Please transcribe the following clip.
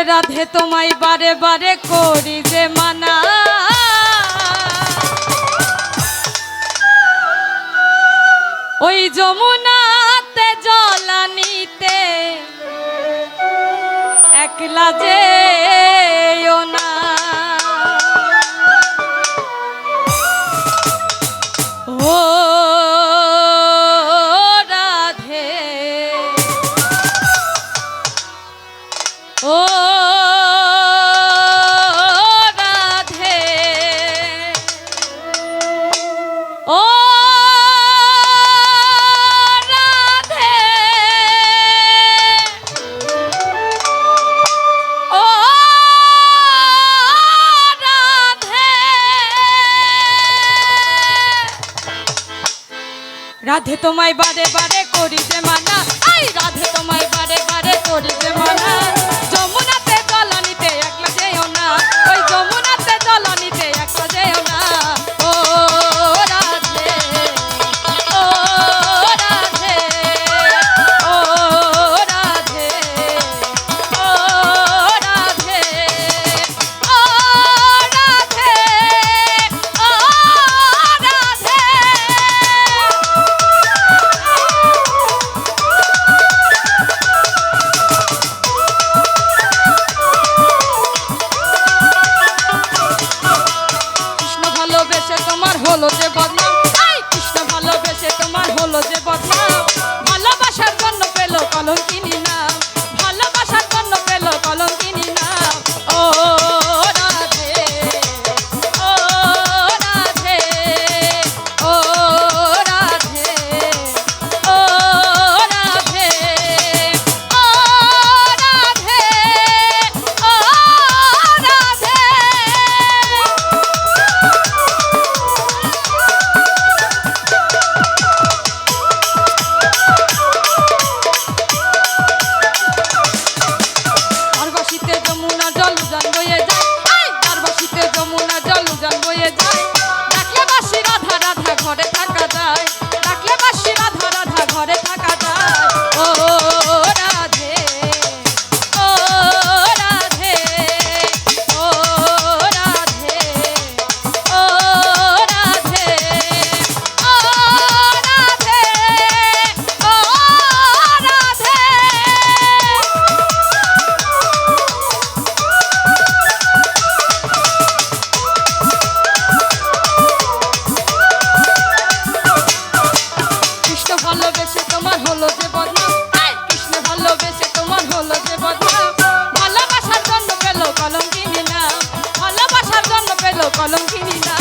রাধে তোমায় বারে বারে করি যে মানা, ওই যমুনাতে জলানিতে একলা যেও না। ও রাধে ও রাধে ও রাধে তোমায় বারে বারে করি যে মানা, আই রাধে তোমায় বারে বারে করি যে মানা, যমুনাতে জলানিতে একলা যেও না, ওই যমুনাতে জলানিতে একলা যেও না। ও রাধে ও রাধে ও রাধে ও রাধে ও রাধে ও রাধে। হলো যে বদনাম, কৃষ্ণ ভালোবেসে তোমার হলো যে বদনাম, ভালোবাসার জন্য পেল কলঙ্কিনী নাম, ভালোবাসার জন্য পেল কলঙ্কিনী নাম। ও রাধে ও রাধে ও রাধে ও রাধে ও রাধে ও রাধে। ভালোবেসে তোমার হলো যে বদনাম, কৃষ্ণ ভালোবেসে তোমার হলো যে বদনাম, ভালোবাসার জন্য পেল কলঙ্কিনী নাম, ভালোবাসার জন্য পেল কলঙ্কিনী নাম।